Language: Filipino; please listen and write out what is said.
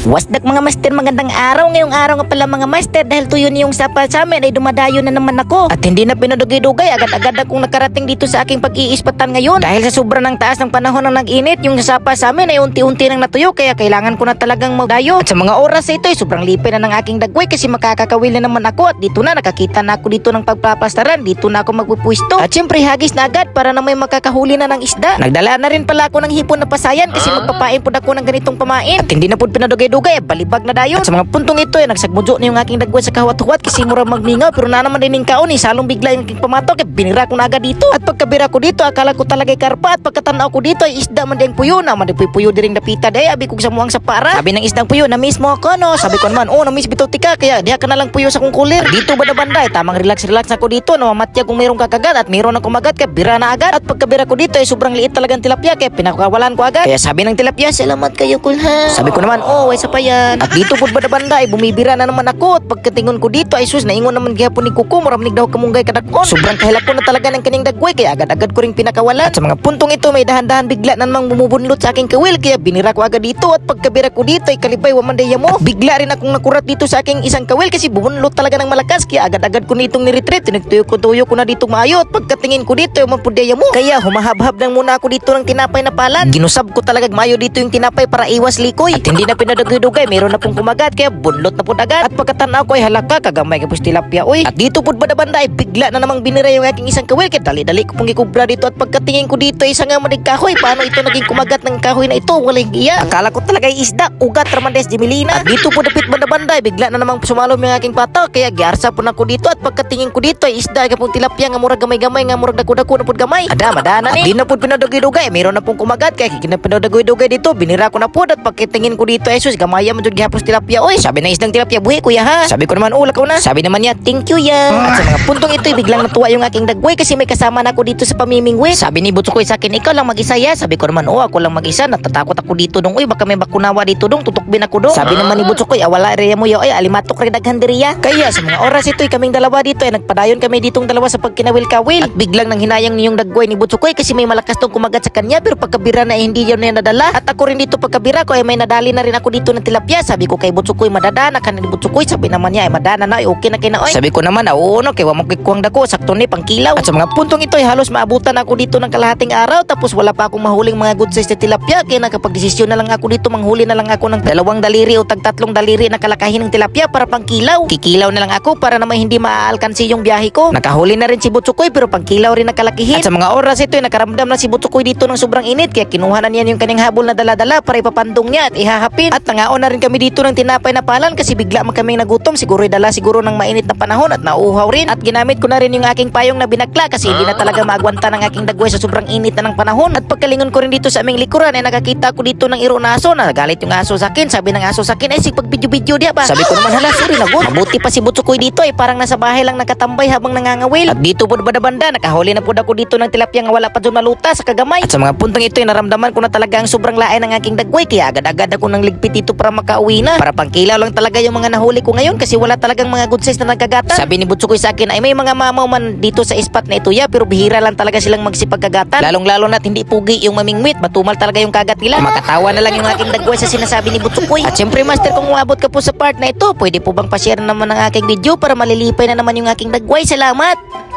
Wasdak mga master, magandang araw. Ngayong araw nga pala mga master, dahil tuyo niyong sapa sa amin ay dumadayo na naman ako. At hindi na pinadugay-dugay, agad-agad akong nakarating dito sa aking pag-iispatan ngayon. Dahil sa sobrang ng taas ng panahon ng nag-init, yung sapa sa amin ay unti-unti nang natuyo, kaya kailangan ko na talagang magdayo. At sa mga oras ito ay sobrang lipay na ng aking dagway kasi makakakawil na naman ako. At dito na nakakita na ako dito ng pagpapastaran, dito na ako magpupwisto. At syempre hagis na agad para na may makakahuli na ng isda. Nagdala na rin pala ako ng hipon na pasayan kasi magpapain po ako ng ganitong pamain. At hindi na po pinadugay-dugay, balibag na dayon. At sa mga puntong ito ay nagsagmudyo na yung aking dagway sa kahwat-huwat kasi mura magmingaw, pero na naman din yung kaon salong bigla yung aking pamatok, kaya binira ko na agad dito. At pagkabira ko dito, akala ko talaga karpa, at pagkatanaw ko dito ay isda man din puyo na, man din puyo diring napita day, abi kog sa muang sa para. Sabi ng isdang puyo, na mismo ako no. Sabi ko naman, na miss bitaw tika, kaya diha ka na lang puyo sa kong kulir. Dito ba na banda, tamang relax ako dito, namamatya kung mayroong kakagat at mayroon akong magat, kaya bira na agad. At pagkabira ko dito ay sobrang liit talagang tilapia, kaya pinakawalan ko agad. Kaya sabi ng tilapia, salamat kayo kulha. Sabi ko naman, way sa payan. At dito po ba na banda ay bumibira na naman ako, at pagkatingon ko dito ay sus, naingon naman gihapon ni Kuko, maramnig daw kamunggay kadakon. Sobrang kahilap ko na talaga ng kaning dagway, kaya agad-agad ko ring pinakawalan. At sa mga puntong ito may dahan-dahan bigla na namang bumubunlot sa aking kawil, kaya binira ko agad dito. At pagkabira ko dito ay kalibay wamandaya mo. At bigla rin akong nakurat dito sa aking isang kawil kasi bubunlot talaga ng malakas, kaya agad-agad ko nitong niretreat. Tinagtuyo ko na dito maayo, at pagkatingin ko dito yung mapudaya mo, kaya humahab-hab lang muna ako dito ng tinapay na palan. Ginusab ko talaga maayo dito yung tinapay para iwas likoy. At hindi na pinadugay-dugay, meron na pong kumagat, kaya bunlot na po agad. At pagkatanaw ko ay halaka, kagamay ka pus tilapia oy. At dito po ba banda ay bigla na namang binira yung aking isang kawil, kaya dali-dali ko pong ikubra dito. At pagkatingin ko dito ay isang madig kahoy. Paano ito naging kumagat ng kahoy na ito? Walang iya. Akala ko talaga ay isda, ugat Ramandes de Milina. At dito po dapit banda ay bigla na namang sumalom yung aking pata, kaya giarsa po na ko dito. At pagkatingin ko dito ay isda ka pong tilapia nga murag gamay-gamay, nga murag dako-dako na pud gamay. Madana ni. Di na pud pinadugay-dugay, mayroon na pong kumagat, kaya pinadugay-dugay dito, binira ko na po. At pagkatingin ko dito ay sus, gamaya man jud gihapon tilapia oy. Sabi na isdang tilapia, buhi kuya ha. Sabi ko naman, lakaw na. Sabi naman niya, thank you ya. At sa mga puntong ito, biglang natuwa yung aking dagway kasi may kasama na ako dito sa pamimingwit. Sabi ni Butsukoy sa akin, ikaw lang mag-isa ya. Sabi ko naman, ako lang mag-isa. Natatakot ako dito dong. Uy, baka may bakunawa dito dong. Tutukbin ako dong. Sabi naman ni Butsukoy, wala rin mo ya. Ay, alimatok rin daghan diriya. Kaya sa mga oras ito, kaming dalawa dito ay nagpadayon kami ditong dalawa sa pagkinawil-kawil. At biglang nang hinayang niyong dagway ni Butsukoy kasi may malakas tong kumagat sa kanya, pero pagkabira na hindi yun na nadala. At ako rin dito pagkabira ko ay may nadali na rin ako dito ng tilapia. Sabi ko kay Butsukoy, madadana ka na ni Butsukoy. Sabi naman niya, madana na, okay na kinaoy. Sabi ko naman, oo no, kaya wamagkikuang dako, sakto ni pangkilaw. At sa mga puntong ito ay halos maabutan ako dito ng kalahating araw, tapos wala pa akong mahuling mga good size na tilapia, kaya nakapagdesisyon na lang ako dito, manghuli na lang ako ng 2 daliri o tag-3 daliri na kalakahin ng tilapia para pangkilaw. Kikilaw na lang ako para naman hindi maaalkansi yung biyahe ko. Nakahuli na rin si Butsukoy pero pangkilaw rin nakalakihin. At sa mga oras ito ay nakaramdam na si Butsukoy dito ng sobrang init, kaya kinuha na niya yung kanyang habol na dala-dala para ipapandong niya at ihahapin. At nangaon na rin kami dito ng tinapay na palan kasi bigla man kaming nagutom, siguro dala siguro ng mainit na panahon at nauuhaw rin. At ginamit ko na rin yung aking payong na binakla kasi hindi na talaga maagwanta ng aking dagway sa sobrang init na ng panahon. At pagkalingon ko rin dito sa aming likuran ay nakakita ko dito ng iro na aso. Nagalit yung aso sa akin, sabi ng aso sa akin ay pag video-video dia pa. Sabi ko naman, hala sorry na good. Mabuti pa si Butsukoy dito ay parang nasa bahay lang nakatambay habang nangangawil. At dito po banda nakahuli na po ako dito ng tilapia nga wala pa dyan maluta sa kagamay. At sa mga puntong ito ay naramdaman ko na talaga ang sobrang lain ng aking dagway, kaya agad-agad ako nang ligpit dito para makauwi na. Para pangkilaw lang talaga yung mga nahuli ko ngayon kasi wala talagang mga good size na nagkagatan. Sabi ni Butsukoy sa akin ay may mga mamaw man dito sa spot na ito ya, pero bihira lang talaga silang magsipagkagatan. Lalong-lalo na't hindi pugi yung mamingwit, matumal talaga yung kagat nila. Makatawa na lang yung aking dagway sa sinasabi ni Butsukoy. At syempre master, kung umabot ka po sa part na ito, pwede po bang pa-share naman ng aking video para malilipay na naman yung aking dagway. Salamat!